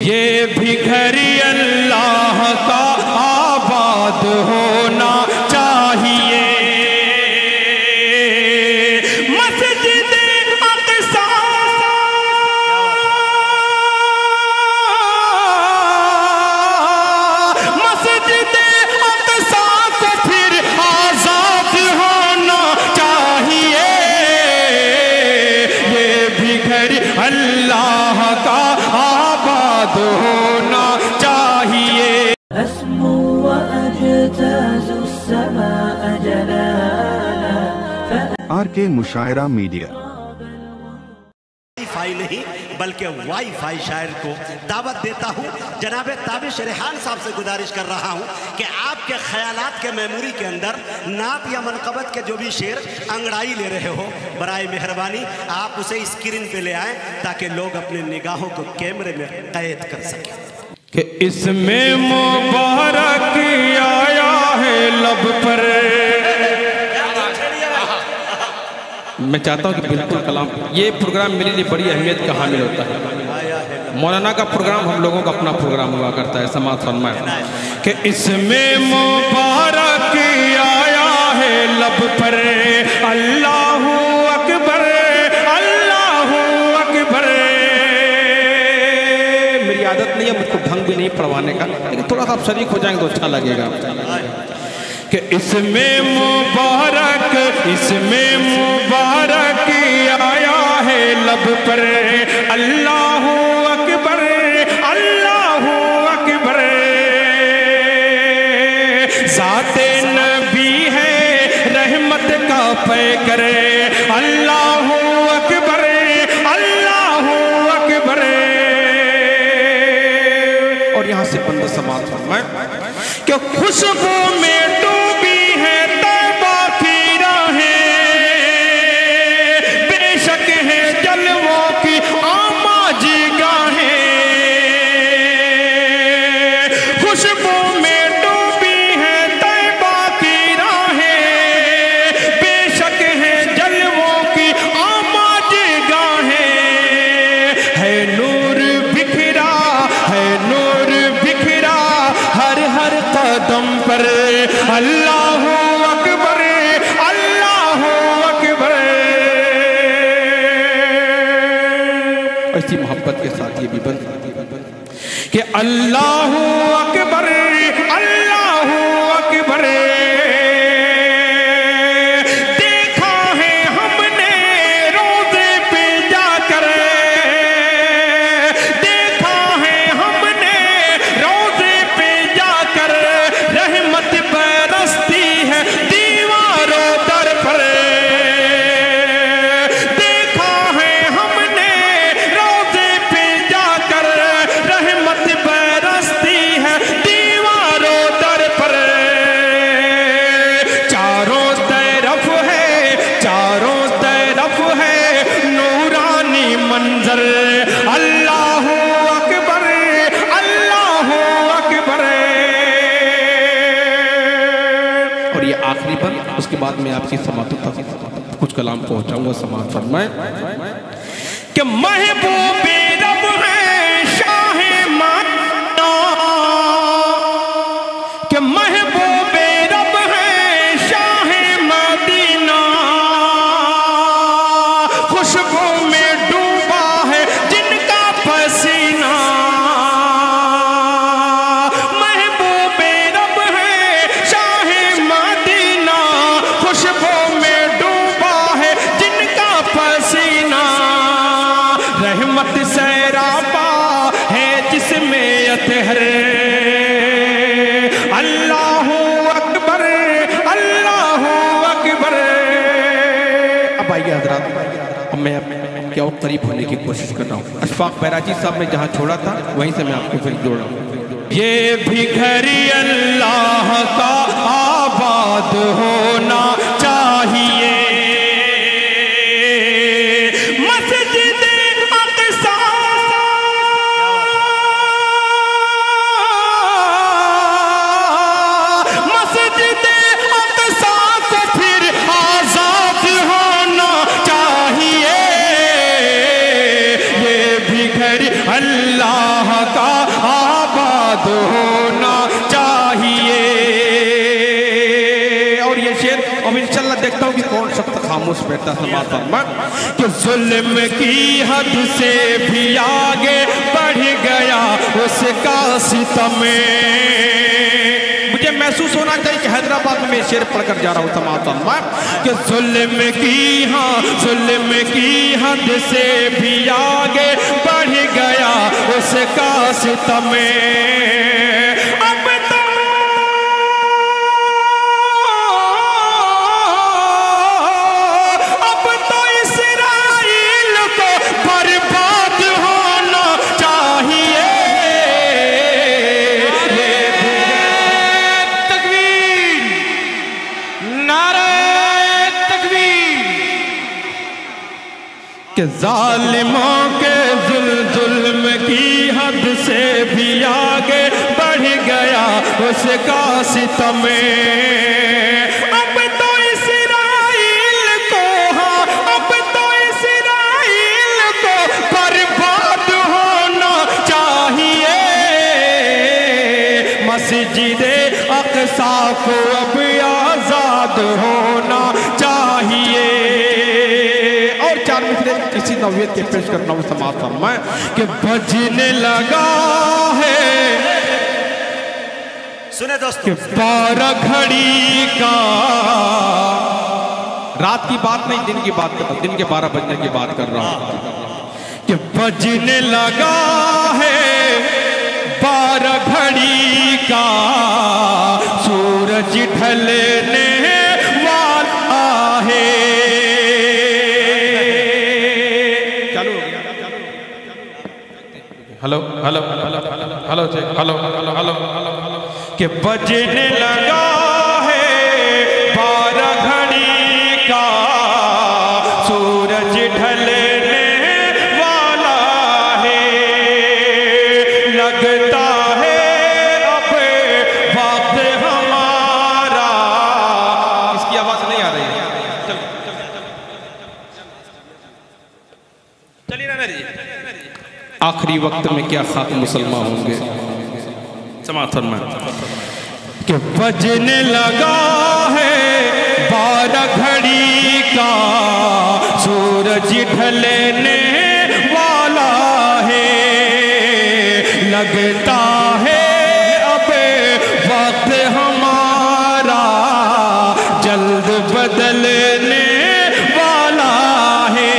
ये भी घर अल्लाह का आबाद होना चाहिए। मस्जिद अक़सा को फिर आजाद होना चाहिए। ये भी घर अल्लाह का आबाद होना चाहिए। RK मुशायरा मीडिया वाईफाई नहीं बल्कि वाईफाई शायर को दावत देता हूँ। जनाब ताबिश रेहान साहब से गुजारिश कर रहा हूँ कि आपके ख्यालात के मेमोरी के अंदर नात या मनक़बत के जो भी शेर अंगड़ाई ले रहे हो, बराए मेहरबानी आप उसे स्क्रीन पे ले आएँ ताकि लोग अपनी निगाहों को कैमरे में कैद कर सकें। कि इसमें मुबारक आया है लब पर। मैं चाहता हूँ कि बिल्कुल कलाम, ये प्रोग्राम मेरे लिए बड़ी अहमियत का हामिल होता है। मौलाना का प्रोग्राम हम लोगों का अपना प्रोग्राम हुआ करता है। समाज फरमाए कि इसमें मुबारक आया है लब पर, अल्लाहू अकबर अल्लाहू अकबर। मेरी आदत नहीं है, मुझको भंग भी नहीं पढ़वाने का, लेकिन थोड़ा सा आप शरीक हो जाएंगे तो अच्छा लगेगा। कि इसमें मुबारक आया है लब पर, अल्लाहू अकबर अल्लाहू अकबर। ज़ाते नबी है रहमत का पैकर, अल्लाहू अकबर अल्लाहू अकबर। और यहाँ से बंदा समाज फरमाए कि खुशबू में डूबी है तौबा की राहें, बेशक है जलवों की आमाज गाहें। खुशबू में डूबी है तौबा की राहें, बेशक है जलवों की आमाज गाहें। है नूर बिखरा हर हर कदम पर, अल्लाहू अकबर अल्लाहू अकबर। ऐसी मोहब्बत के साथ ये भी बन कि अल्लाहू अकबर अल्लाहू अकबर। देखा है हमने रोज़े पे जाकर, देखा है हमने रोज़े पे जाकर, रहमत बरसती है दीवारों दर पर। देखा है हमने रोज़े पे जाकर, रहमत बरसती है दीवारों दर पर। चारों तरफ है नूरानी मंजर, अल्लाहू अकबर अल्लाहू अकबर। और ये आखिरी पर, उसके बाद मैं आपकी समातों तक कुछ कलाम पहुंचाऊंगा। समाज फरमाए कि महबूबे रब है शाह मदीना, कि महबूबे रब है शाह मदीना। खुशबू में डूबा है जिनका पसीना, महबूबे रब है शाह मदीना। खुशबू में डूबा है जिनका पसीना, रहमत सैराबा है जिसमें अतहर, अल्लाहू अकबर अल्लाहू अकबर। अब आइए हज़रात, अब मैं क्या और करीब होने की कोशिश कर रहा हूँ। अशफाक बैराजी साहब ने जहाँ छोड़ा था वहीं से मैं आपको फिर जोड़ रहा हूँ। ये भी घर अल्लाह का आबाद होना चाहिए। मस्जिद अक़सा को फिर आजाद होना चाहिए। ये भी घर अल्लाह का आजाद होना चाहिए। और ये शेर अब इंशाल्लाह देखता हूँ कि कौन शख्स खामोश बैठता समाता मत कि जुल्म की हद से भी आगे बढ़ गया उसका सितम। मुझे महसूस होना चाहिए कि हैदराबाद में मैं शेर पढ़कर जा रहा हूँ समाता मत कि जुल्म की हद से भी आगे बढ़ गया उसका सितम। कि जालिमों के जुल्म की हद से भी आगे बढ़ गया उसका सितम। अब तो इस्राइल को, हाँ अब तो इस्राइल को बर्बाद होना चाहिए। मस्जिद अक़सा को अब आजाद होना चाहिए। किसी नौयत के पेश करना हूँ समाता मैं कि बजने लगा है, सुने दोस्तों, कि 12 घड़ी का, रात की बात नहीं दिन की बात कर रहा हूँ, दिन के 12 बजने की बात कर रहा हूँ कि बजने लगा है 12 घड़ी का, सूरज ढलने वाला है। Hello hello hello hello hello hello hello कि बजने लगा है 12 घड़ी का, सूरज ढलने वाला है। लगता है अब वक्त हमारा, इसकी आवाज नहीं आ रही है, चलिए रहने दीजिए। आखिरी वक्त में क्या खाक मुसलमान होंगे समाथन में कि बजने लगा है 12 घड़ी का, सूरज ढलने वाला है। लगता है अब वक्त हमारा जल्द बदलने वाला है।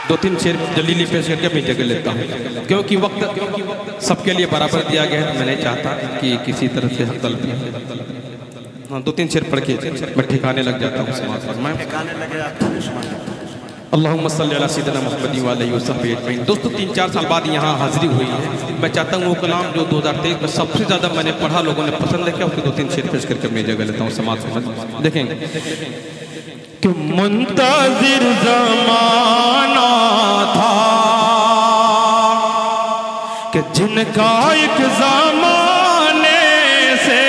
दो तीन शेर जलीली पेश करके अपनी जगह लेता हूँ, क्योंकि वक्त सबके लिए बराबर दिया गया है। मैं नहीं चाहता कि किसी तरह से हक तलब। हाँ, दो तीन शेर पढ़ के मैं ठिकाने लग जाता हूँ समाज पर। मैं अल्लाहुम्मा सल्ली अला सय्यिदिना मुहम्मद व आलिहि व सहबिहि अजमईन। दोस्तों 3-4 साल बाद यहाँ हाजिरी हुई है। मैं चाहता हूँ वो कलाम जो 2023 में सबसे ज़्यादा मैंने पढ़ा, लोगों ने पसंद किया, उसके 2-3 शेर पेश करके अपनी जगह लेता हूँ समाज पर। देखेंगे कि मुंतज़िर ज़माना था कि जिनका एक ज़माने से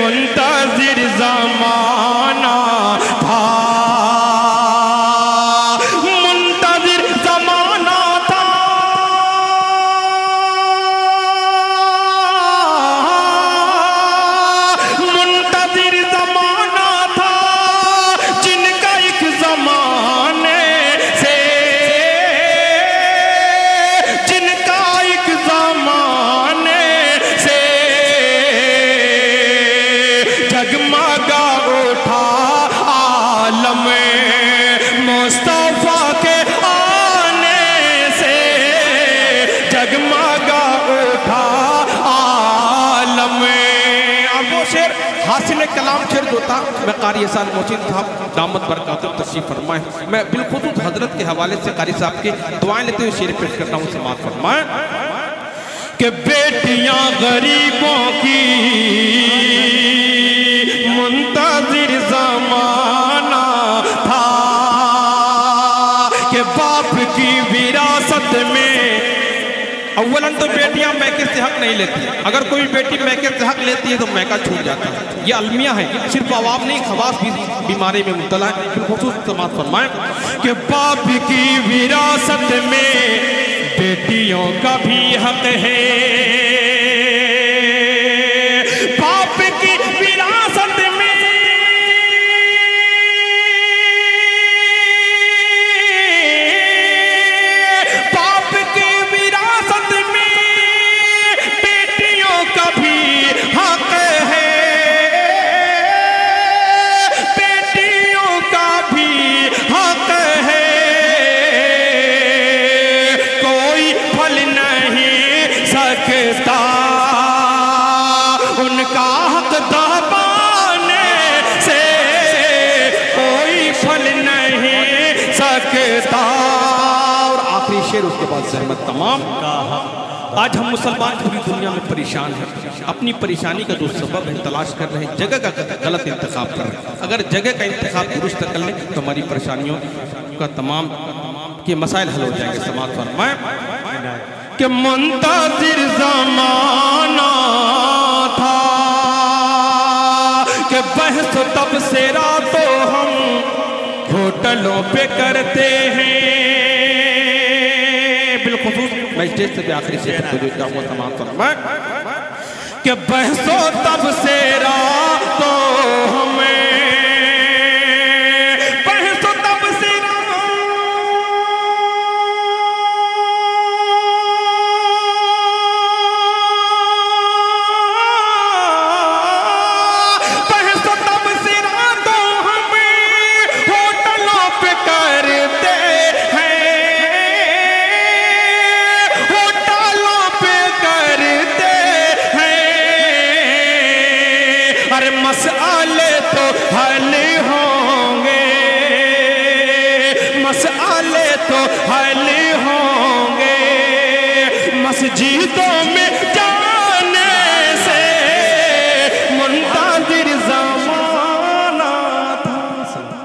मुंतज़िर ज़माना था, मुंतज़िर ज़माना था, मुंतज़िर ज़माना था, जिनका एक हासिल कलाम शेर जो था मैं कारी एहसान मोहसिन साहब दामत बरकातुहू तशरीफ फरमाए, मैं बिलखुसूस हजरत के हवाले से कारी साहब के दुआएं लेते हुए शेर पेश करता हूँ, समाअत फरमाए कि बेटियां गरीबों की मुंतजिर जमाना था कि बाप की विरासत में अव्वलन तो बेटियां मैके से हक नहीं लेती, अगर कोई बेटी मैके से हक लेती है तो मैका छूट जाता है। ये अलमिया है, सिर्फ अवाम नहीं खवास भी बीमारी में मुब्तला है। बिलखुसूस समाअत फरमाएं कि बाप की विरासत में बेटियों का भी हक है, बाप की विरासत में बाप की विरासत में बेटियों का भी हक है, बेटियों का भी हक है। सकता उनका हक दबाने से कोई फल नहीं सकता। और आखिरी शेर उसके बाद सहमत तमाम। आज हम मुसलमान पूरी दुनिया में परेशान हैं, अपनी परेशानी का जो सबब है तलाश कर रहे हैं, जगह का गलत इंतखाब कर रहे हैं। अगर जगह का इंतखाब दुरुस्त कर लें तो हमारी परेशानियों का तमाम के मसाइल हल हो जाएंगे। समाअत फरमाएं कि मुंतजिर ज़माना था कि बहस तब से रातों हम होटलों पे करते हैं। बिलखुसूस मैं स्टेज से भी आखिरी शेर को जो जाऊंगा समाअत फरमाएं कि बहसों तब से रातों हमें मसआले तो हल होंगे, मसआले तो हल होंगे, मस्जिदों में